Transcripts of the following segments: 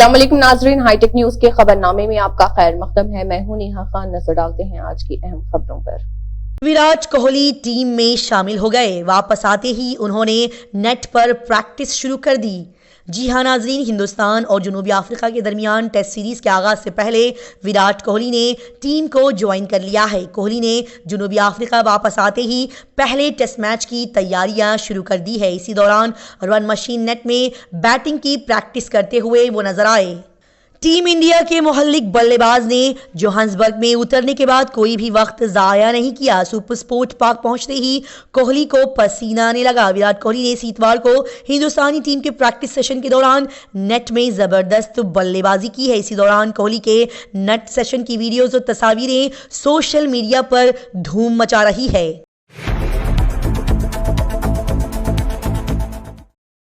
अस्सलाम वालेकुम नाजरीन, हाईटेक न्यूज के खबरनामे में आपका खैर मकदम है। मैं हूं नेहा खान। नजर डालते हैं आज की अहम खबरों पर। विराट कोहली टीम में शामिल हो गए। वापस आते ही उन्होंने नेट पर प्रैक्टिस शुरू कर दी। जी हां नाजरीन, हिंदुस्तान और जनूबी अफ्रीका के दरमियान टेस्ट सीरीज के आगाज से पहले विराट कोहली ने टीम को ज्वाइन कर लिया है। कोहली ने जनूबी अफ्रीका वापस आते ही पहले टेस्ट मैच की तैयारियां शुरू कर दी है। इसी दौरान रन मशीन नेट में बैटिंग की प्रैक्टिस करते हुए वो नजर आए। टीम इंडिया के मोहल्लिक बल्लेबाज ने जोहान्सबर्ग में उतरने के बाद कोई भी वक्त जाया नहीं किया। सुपर स्पोर्ट पार्क पहुंचते ही कोहली को पसीना आने लगा। विराट कोहली ने इतवार को हिंदुस्तानी टीम के प्रैक्टिस सेशन के दौरान नेट में जबरदस्त बल्लेबाजी की है। इसी दौरान कोहली के नेट सेशन की वीडियोज और तस्वीरें सोशल मीडिया पर धूम मचा रही है।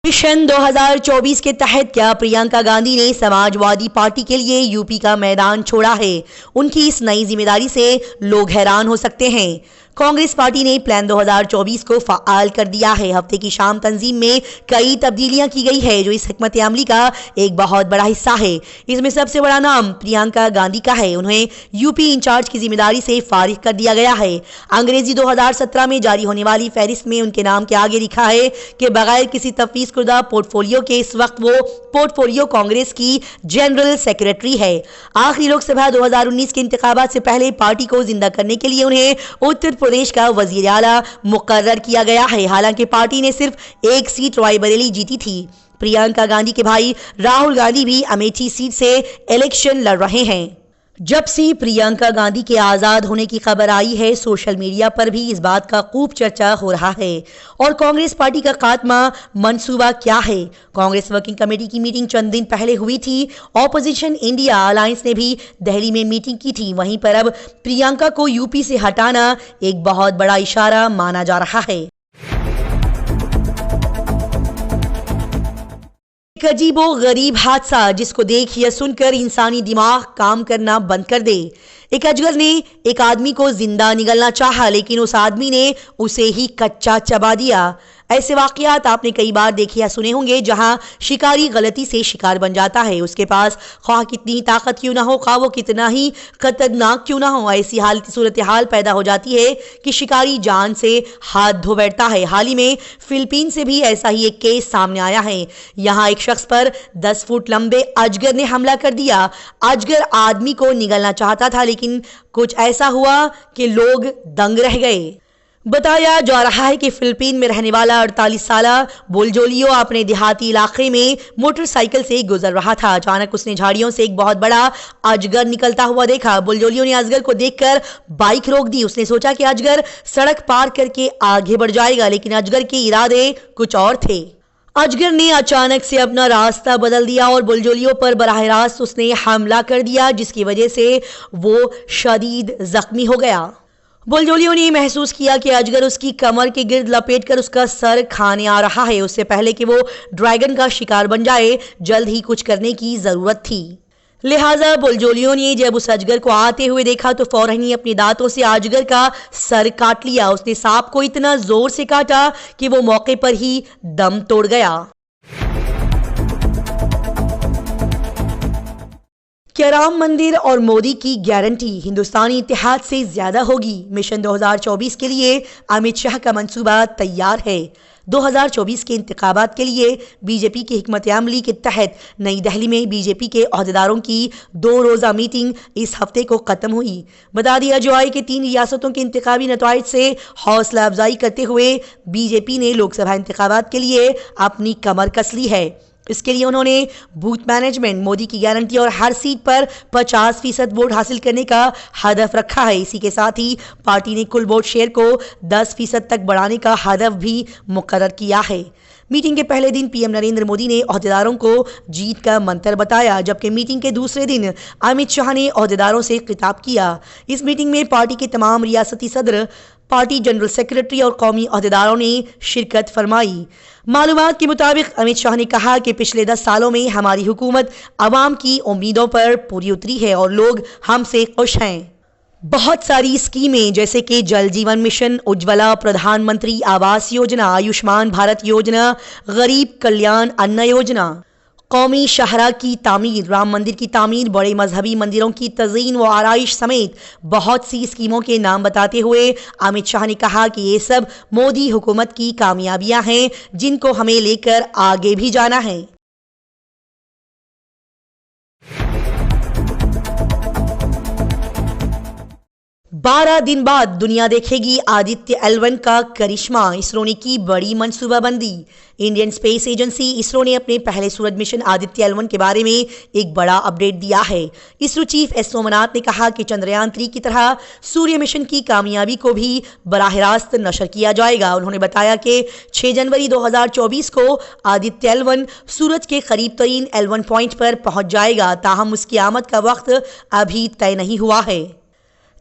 मिशन 2024 के तहत क्या प्रियंका गांधी ने समाजवादी पार्टी के लिए यूपी का मैदान छोड़ा है? उनकी इस नई जिम्मेदारी से लोग हैरान हो सकते हैं। कांग्रेस पार्टी ने प्लान 2024 को फाल कर दिया है। हफ्ते की शाम तंजीम में कई तब्दीलियां की गई है, जो इस हिकमत अमली का एक बहुत बड़ा हिस्सा है। इसमें सबसे बड़ा नाम प्रियंका गांधी का है। उन्हें यूपी इंचार्ज की जिम्मेदारी से फारिग कर दिया गया है। अंग्रेजी 2017 में जारी होने वाली फहरिस्त में उनके नाम के आगे लिखा है कि बगैर किसी तफवीज कुर्दा पोर्टफोलियो के इस वक्त वो पोर्टफोलियो कांग्रेस की जनरल सेक्रेटरी है। आखिरी लोकसभा 2019 के इंतखाबात से पहले पार्टी को जिंदा करने के लिए उन्हें उत्तर प्रदेश का वजीर आला मुकर्रर किया गया है। हालांकि पार्टी ने सिर्फ एक सीट रायबरेली जीती थी। प्रियंका गांधी के भाई राहुल गांधी भी अमेठी सीट से इलेक्शन लड़ रहे हैं। जब से प्रियंका गांधी के आजाद होने की खबर आई है, सोशल मीडिया पर भी इस बात का खूब चर्चा हो रहा है। और कांग्रेस पार्टी का खात्मा मंसूबा क्या है? कांग्रेस वर्किंग कमेटी की मीटिंग चंद दिन पहले हुई थी। ऑपोजिशन इंडिया अलायंस ने भी दिल्ली में मीटिंग की थी। वहीं पर अब प्रियंका को यूपी से हटाना एक बहुत बड़ा इशारा माना जा रहा है। अजीबो गरीब हादसा जिसको देख या सुनकर इंसानी दिमाग काम करना बंद कर दे। एक अजगर ने एक आदमी को जिंदा निगलना चाहा, लेकिन उस आदमी ने उसे ही कच्चा चबा दिया। ऐसे वाकयात आपने कई बार देखे या सुने होंगे, जहां शिकारी गलती से शिकार बन जाता है। उसके पास ख्वाह कितनी ताकत क्यों ना हो, ख्वाह वो कितना ही खतरनाक क्यों ना हो, ऐसी सूरत हाल पैदा हो जाती है कि शिकारी जान से हाथ धो बैठता है। हाल ही में फिलीपीन से भी ऐसा ही एक केस सामने आया है। यहाँ एक शख्स पर 10 फुट लंबे अजगर ने हमला कर दिया। अजगर आदमी को निगलना चाहता था, लेकिन कुछ ऐसा हुआ कि लोग दंग रह गए। बताया जा रहा है कि फिलीपीन में रहने वाला 48 साल बुलजोलियो अपने देहाती इलाके में मोटरसाइकिल से गुजर रहा था। अचानक उसने झाड़ियों से एक बहुत बड़ा अजगर निकलता हुआ देखा। बुलजोलियो ने अजगर को देखकर बाइक रोक दी। उसने सोचा कि अजगर सड़क पार करके आगे बढ़ जाएगा, लेकिन अजगर के इरादे कुछ और थे। अजगर ने अचानक से अपना रास्ता बदल दिया और बुलजोलियो पर बराह रास्त उसने हमला कर दिया, जिसकी वजह से वो शदीद जख्मी हो गया। बुलजोलियो ने महसूस किया कि अजगर उसकी कमर के गिर्द लपेटकर उसका सर खाने आ रहा है। उससे पहले कि वो ड्रैगन का शिकार बन जाए, जल्द ही कुछ करने की जरूरत थी। लिहाजा बुलजोलियो ने जब उस अजगर को आते हुए देखा तो फौरन ही अपने दांतों से अजगर का सर काट लिया। उसने सांप को इतना जोर से काटा कि वो मौके पर ही दम तोड़ गया। क्या राम मंदिर और मोदी की गारंटी हिंदुस्तानी इतिहाद से ज्यादा होगी? मिशन 2024 के लिए अमित शाह का मंसूबा तैयार है। 2024 के इंतखाबात के लिए बीजेपी की हिकमत अमली के तहत नई दिल्ली में बीजेपी के ओहदेदारों की 2 रोज़ा मीटिंग इस हफ्ते को खत्म हुई। बता दिया जाए कि 3 रियासतों के इंतखाबी नतवाइज से हौसला अफजाई करते हुए बीजेपी ने लोकसभा इंतखाबात के लिए अपनी कमर कस ली है। इसके लिए उन्होंने बूथ मैनेजमेंट, मोदी की गारंटी और हर सीट पर 50% वोट हासिल करने का हदफ रखा है। इसी के साथ ही पार्टी ने कुल वोट शेयर को 10% तक बढ़ाने का हदफ भी मुकर्रर किया है। मीटिंग के पहले दिन पीएम नरेंद्र मोदी ने ओहदेदारों को जीत का मंत्र बताया, जबकि मीटिंग के दूसरे दिन अमित शाह ने ओहदेदारों से खिताब किया। इस मीटिंग में पार्टी के तमाम रियासती सदर, पार्टी जनरल सेक्रेटरी और कौमी ओहदेदारों ने शिरकत फरमाई। मालूमात के मुताबिक अमित शाह ने कहा कि पिछले 10 सालों में हमारी हुकूमत आवाम की उम्मीदों पर पूरी उतरी है और लोग हमसे खुश हैं। बहुत सारी स्कीमें जैसे कि जल जीवन मिशन, उज्ज्वला, प्रधानमंत्री आवास योजना, आयुष्मान भारत योजना, गरीब कल्याण अन्न योजना, कौमी शाहरा की तामीर, राम मंदिर की तामीर, बड़े मजहबी मंदिरों की तज़ीन व आराइश समेत बहुत सी स्कीमों के नाम बताते हुए अमित शाह ने कहा कि ये सब मोदी हुकूमत की कामयाबियां हैं जिनको हमें लेकर आगे भी जाना है। 12 दिन बाद दुनिया देखेगी आदित्य L1 का करिश्मा, इसरो ने की बड़ी मंसूबाबंदी। इंडियन स्पेस एजेंसी इसरो ने अपने पहले सूरज मिशन आदित्य L1 के बारे में एक बड़ा अपडेट दिया है। इसरो चीफ एस सोमनाथ ने कहा कि चंद्रयान 3 की तरह सूर्य मिशन की कामयाबी को भी बराह रास्त नशर किया जाएगा। उन्होंने बताया कि 6 जनवरी 2024 को आदित्य L1 सूरज के करीब तरीन L1 पॉइंट पर पहुंच जाएगा, ताहम उसकी आमद का वक्त अभी तय नहीं हुआ है।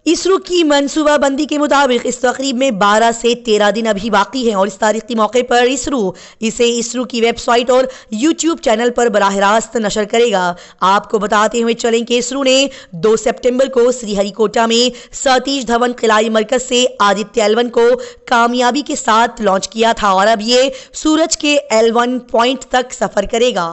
इसरो की मंसूबाबंदी के मुताबिक इस तकरीब में 12 से 13 दिन अभी बाकी हैं और इस तारीख के मौके पर इसे इसरो की वेबसाइट और यूट्यूब चैनल पर बराह रास्त नशर करेगा। आपको बताते हुए चलें कि इसरो ने 2 सितंबर को श्रीहरिकोटा में सतीश धवन खिलाई मरकज से आदित्य L1 को कामयाबी के साथ लॉन्च किया था और अब ये सूरज के L1 पॉइंट तक सफर करेगा।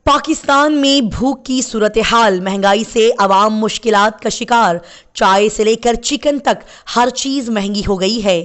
पाकिस्तान में भूख की सूरत हाल, महंगाई से अवाम मुश्किलात का शिकार, चाय से लेकर चिकन तक हर चीज महंगी हो गई है।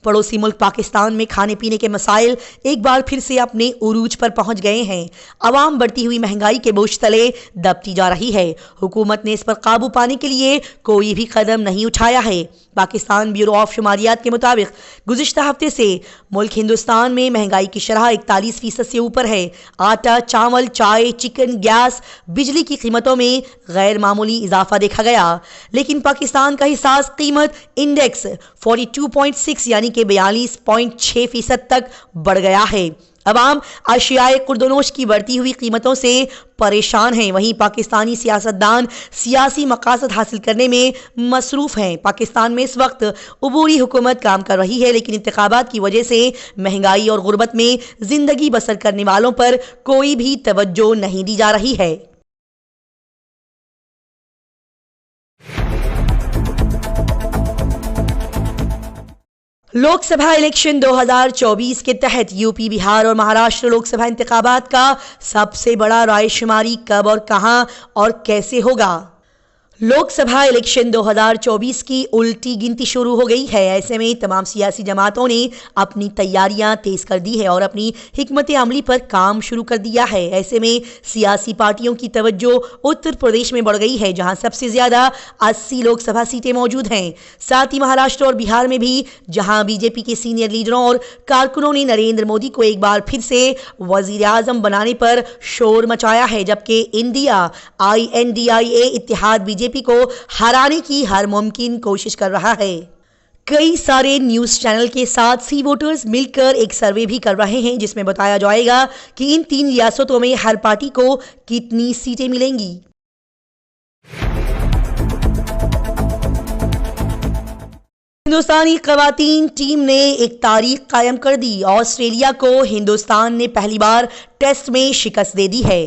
पड़ोसी मुल्क पाकिस्तान में खाने पीने के मसाइल एक बार फिर से अपने उरूज पर पहुंच गए हैं। अवाम बढ़ती हुई महंगाई के बोझ तले दबती जा रही है। हुकूमत ने इस पर काबू पाने के लिए कोई भी कदम नहीं उठाया है। पाकिस्तान ब्यूरो ऑफ शुमारियात के मुताबिक गुज़िश्ता हफ्ते से मुल्क हिंदुस्तान में महंगाई की शरह 41% से ऊपर है। आटा, चावल, चाय, चिकन, गैस, बिजली की कीमतों में गैर मामूली इजाफा देखा गया, लेकिन पाकिस्तान का हिसास कीमत इंडेक्स 42.6 यानी कि 42.6% तक बढ़ गया है। अवाम अशियाए कुर्दोनोश की बढ़ती हुई कीमतों से परेशान हैं। वहीं पाकिस्तानी सियासतदान सियासी मकासद हासिल करने में मसरूफ हैं। पाकिस्तान में इस वक्त अबूरी हुकूमत काम कर रही है, लेकिन इंतखाबात की वजह से महंगाई और गुर्बत में जिंदगी बसर करने वालों पर कोई भी तवज्जो नहीं दी जा रही है। लोकसभा इलेक्शन 2024 के तहत यूपी, बिहार और महाराष्ट्र लोकसभा इंतखाबात का सबसे बड़ा रायशुमारी कब और कहां और कैसे होगा? लोकसभा इलेक्शन 2024 की उल्टी गिनती शुरू हो गई है। ऐसे में तमाम सियासी जमातों ने अपनी तैयारियां तेज कर दी है और अपनी हिकमत अमली पर काम शुरू कर दिया है। ऐसे में सियासी पार्टियों की तवज्जो उत्तर प्रदेश में बढ़ गई है, जहां सबसे ज्यादा 80 लोकसभा सीटें मौजूद हैं। साथ ही महाराष्ट्र और बिहार में भी, जहां बीजेपी के सीनियर लीडरों और कारकुनों ने नरेंद्र मोदी को एक बार फिर से वजीर आजम बनाने पर शोर मचाया है, जबकि इंडिया INDIA इत्तेहाद बीजेपी को हराने की हर मुमकिन कोशिश कर रहा है। कई सारे न्यूज चैनल के साथ सी वोटर्स मिलकर एक सर्वे भी कर रहे हैं, जिसमें बताया जाएगा कि इन 3 रियासतों में हर पार्टी को कितनी सीटें मिलेंगी। हिंदुस्तानी खवातीन टीम ने एक तारीख कायम कर दी। ऑस्ट्रेलिया को हिंदुस्तान ने पहली बार टेस्ट में शिकस्त दे दी है।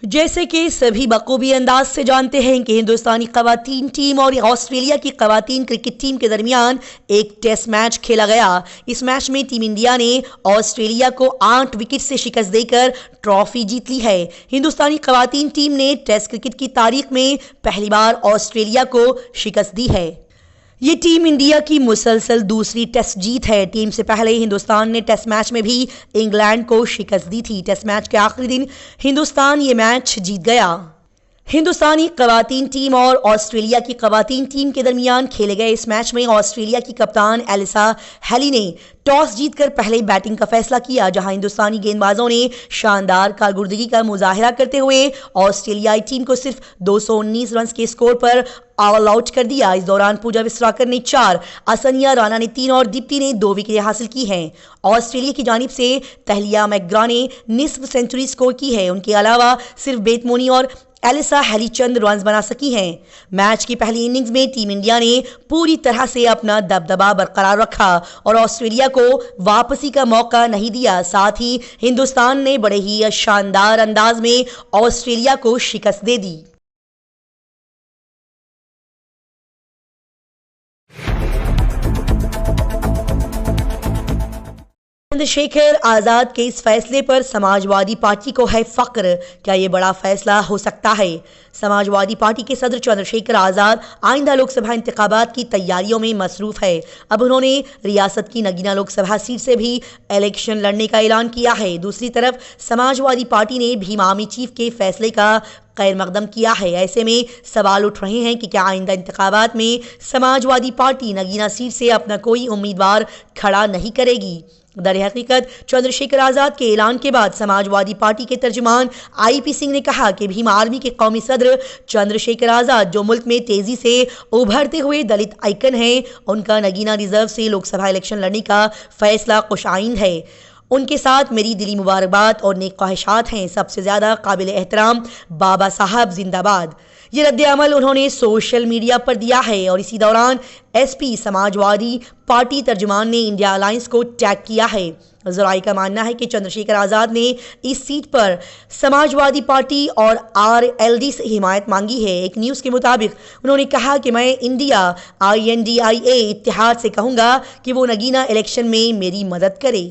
जैसे कि सभी बखूबी अंदाज से जानते हैं कि हिंदुस्तानी खवातीन टीम और ऑस्ट्रेलिया की खवातीन क्रिकेट टीम के दरमियान एक टेस्ट मैच खेला गया। इस मैच में टीम इंडिया ने ऑस्ट्रेलिया को 8 विकेट से शिकस्त देकर ट्रॉफी जीत ली है। हिंदुस्तानी खवातीन टीम ने टेस्ट क्रिकेट की तारीख में पहली बार ऑस्ट्रेलिया को शिकस्त दी है। ये टीम इंडिया की मुसलसल दूसरी टेस्ट जीत है। टीम से पहले हिंदुस्तान ने टेस्ट मैच में भी इंग्लैंड को शिकस्त दी थी। टेस्ट मैच के आखिरी दिन हिंदुस्तान ये मैच जीत गया। हिंदुस्तानी खवातीन टीम और ऑस्ट्रेलिया की खवातीन टीम के दरमियान खेले गए इस मैच में ऑस्ट्रेलिया की कप्तान एलिसा हेली ने टॉस जीतकर पहले बैटिंग का फैसला किया, जहां हिंदुस्तानी गेंदबाजों ने शानदार कारकर्दगी का मुजाहिरा करते हुए ऑस्ट्रेलियाई टीम को सिर्फ 219 रन के स्कोर पर ऑल आउट कर दिया। इस दौरान पूजा विश्वाकर ने 4, असनिया राणा ने 3 और दीप्ति ने 2 विकेटें हासिल की हैं। ऑस्ट्रेलिया की जानिब से तहलिया मैकग्रा ने निस्फ सेंचुरी स्कोर की है। उनके अलावा सिर्फ बेतमोनी और एलिसा हेली चंद रन बना सकी हैं। मैच की पहली इनिंग्स में टीम इंडिया ने पूरी तरह से अपना दबदबा बरकरार रखा और ऑस्ट्रेलिया को वापसी का मौका नहीं दिया। साथ ही हिंदुस्तान ने बड़े ही शानदार अंदाज में ऑस्ट्रेलिया को शिकस्त दे दी। चंद्रशेखर आजाद के इस फैसले पर समाजवादी पार्टी को है फक्र। क्या ये बड़ा फैसला हो सकता है? समाजवादी पार्टी के सदर चंद्रशेखर आजाद आइंदा लोकसभा इंतखाबात की तैयारियों में मसरूफ है। अब उन्होंने रियासत की नगीना लोकसभा सीट से भी इलेक्शन लड़ने का ऐलान किया है। दूसरी तरफ समाजवादी पार्टी ने भीम आर्मी चीफ के फैसले का खैर मकदम किया है। ऐसे में सवाल उठ रहे हैं कि क्या आइंदा इंतखाबात में समाजवादी पार्टी नगीना सीट से अपना कोई उम्मीदवार खड़ा नहीं करेगी। दर हकीकत चंद्रशेखर आजाद के ऐलान के बाद समाजवादी पार्टी के तर्जुमान आईपी सिंह ने कहा कि भीम आर्मी के कौमी सदर चंद्रशेखर आजाद जो मुल्क में तेजी से उभरते हुए दलित आइकन हैं, उनका नगीना रिजर्व से लोकसभा इलेक्शन लड़ने का फैसला खुशाइंद है। उनके साथ मेरी दिली मुबारकबाद और नेक ख्वाहिशात हैं। सबसे ज़्यादा काबिल एहतराम बाबा साहब जिंदाबाद। ये रद्द-ए-अमल उन्होंने सोशल मीडिया पर दिया है और इसी दौरान एसपी समाजवादी पार्टी तर्जुमान ने इंडिया अलायंस को टैग किया है। ज़राए का मानना है कि चंद्रशेखर आज़ाद ने इस सीट पर समाजवादी पार्टी और आरएलडी से हिमायत मांगी है। एक न्यूज़ के मुताबिक उन्होंने कहा कि मैं इंडिया INDIA इत्तेहाद से कहूँगा कि वो नगीना इलेक्शन में मेरी मदद करे।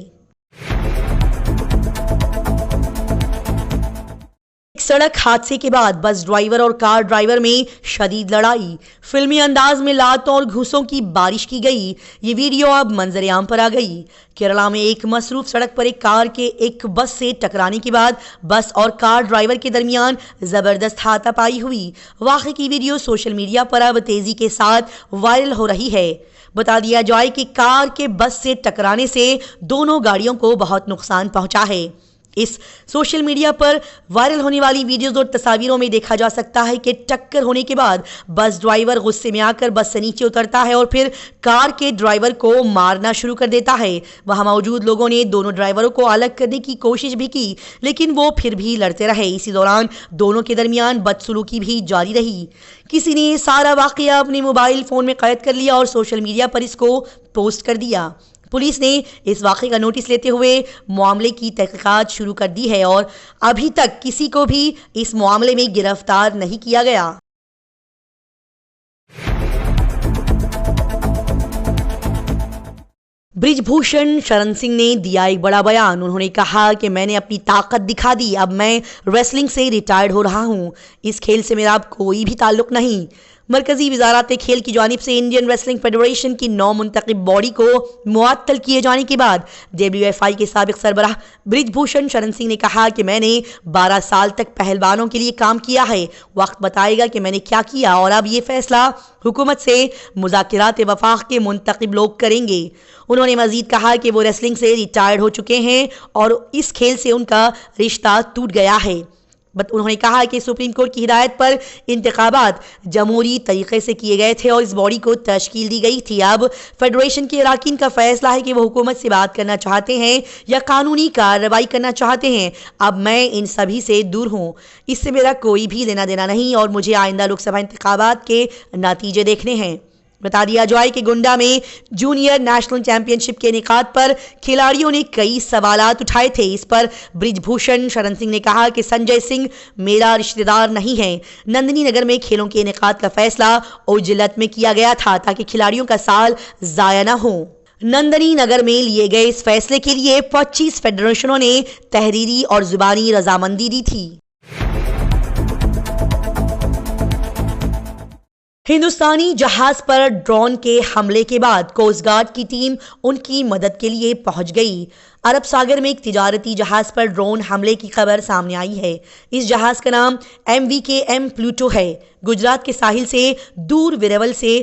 सड़क हादसे के बाद बस ड्राइवर और कार ड्राइवर में शदीद लड़ाई। फिल्मी अंदाज में लातों और घूंसों की बारिश की गई। ये वीडियो अब मंजर आम पर आ गई। केरला में एक मसरूफ सड़क पर एक कार के एक बस से टकराने के बाद बस और कार ड्राइवर के दरमियान जबरदस्त हाथापाई हुई। वाक़े की वीडियो सोशल मीडिया पर अब तेजी के साथ वायरल हो रही है। बता दिया जाए कि कार के बस से टकराने से दोनों गाड़ियों को बहुत नुकसान पहुंचा है। इस सोशल मीडिया पर वायरल होने वाली वीडियोज और तस्वीरों में देखा जा सकता है कि टक्कर होने के बाद बस ड्राइवर गुस्से में आकर बस से नीचे उतरता है और फिर कार के ड्राइवर को मारना शुरू कर देता है। वहां मौजूद लोगों ने दोनों ड्राइवरों को अलग करने की कोशिश भी की, लेकिन वो फिर भी लड़ते रहे। इसी दौरान दोनों के दरमियान बदसलूकी भी जारी रही। किसी ने ये सारा वाकया अपने मोबाइल फ़ोन में कैद कर लिया और सोशल मीडिया पर इसको पोस्ट कर दिया। पुलिस ने इस वाक़े का नोटिस लेते हुए मामले की तहकीकात शुरू कर दी है और अभी तक किसी को भी इस मामले में गिरफ्तार नहीं किया गया। बृजभूषण शरण सिंह ने दिया एक बड़ा बयान। उन्होंने कहा कि मैंने अपनी ताकत दिखा दी, अब मैं रेसलिंग से रिटायर्ड हो रहा हूं। इस खेल से मेरा अब कोई भी ताल्लुक नहीं। मरकजी वजारत खेल की जानिब से इंडियन रेसलिंग फेडरेशन की 9 मुंतखब बॉडी को मुअत्तल किए जाने के बाद WFI के साबिक सरबराह बृजभूषण शरण सिंह ने कहा कि मैंने 12 साल तक पहलवानों के लिए काम किया है। वक्त बताएगा कि मैंने क्या किया और अब ये फैसला हुकूमत से मुज़ाकिरात वफाक के मुंतखब लोग करेंगे। उन्होंने मजीद कहा कि वो रेसलिंग से रिटायर्ड हो चुके हैं और इस खेल से उनका रिश्ता टूट गया है। उन्होंने कहा कि सुप्रीम कोर्ट की हिदायत पर इंतखाबात जमहूरी तरीके से किए गए थे और इस बॉडी को तश्कील दी गई थी। अब फेडरेशन के अरकान का फैसला है कि वो हुकूमत से बात करना चाहते हैं या कानूनी कार्रवाई करना चाहते हैं। अब मैं इन सभी से दूर हूँ, इससे मेरा कोई भी लेना देना नहीं और मुझे आइंदा लोकसभा इंतखाबात के नतीजे देखने हैं। बता दिया जाए कि गोंडा में जूनियर नेशनल चैंपियनशिप के इनेकाद पर खिलाड़ियों ने कई सवालात उठाए थे। इस पर बृजभूषण शरण सिंह ने कहा कि संजय सिंह मेरा रिश्तेदार नहीं है। नंदनी नगर में खेलों के इनेकाद का फैसला उजलत में किया गया था ताकि खिलाड़ियों का साल जाया न हो। नंदनी नगर में लिए गए इस फैसले के लिए 25 फेडरेशनों ने तहरीरी और जुबानी रजामंदी दी थी। हिंदुस्तानी जहाज पर ड्रोन के हमले के बाद कोस्ट गार्ड की टीम उनकी मदद के लिए पहुंच गई। अरब सागर में एक तिजारती जहाज पर ड्रोन हमले की खबर सामने आई है। इस जहाज का नाम MVKM प्लूटो है। गुजरात के साहिल से दूर वेरेवल से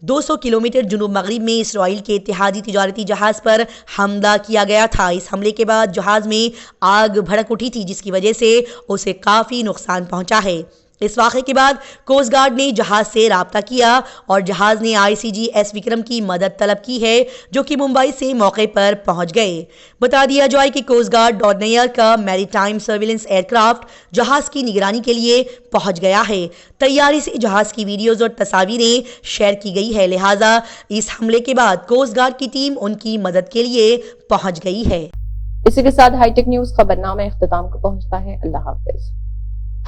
200 किलोमीटर जुनूब मगरिब में इसराइल के इत्तेहादी तिजारती जहाज पर हमला किया गया था। इस हमले के बाद जहाज में आग भड़क उठी थी, जिसकी वजह से उसे काफ़ी नुकसान पहुंचा है। इस वाक़े के बाद कोस्ट गार्ड ने जहाज से राब्ता किया और जहाज ने ICG S विक्रम की मदद तलब की है, जो कि मुंबई से मौके पर पहुंच गए। बता दिया जाए कि कोस्ट गार्ड डॉर्नियर का मैरीटाइम सर्विलेंस एयरक्राफ्ट जहाज की निगरानी के लिए पहुंच गया है। तैयारी से जहाज की वीडियोज और तस्वीरें शेयर की गई है, लिहाजा इस हमले के बाद कोस्ट गार्ड की टीम उनकी मदद के लिए पहुंच गई है। इसी के साथ हाईटेक न्यूज खबरनामा इख्तिताम को पहुंचता है। अल्लाह हाफिज।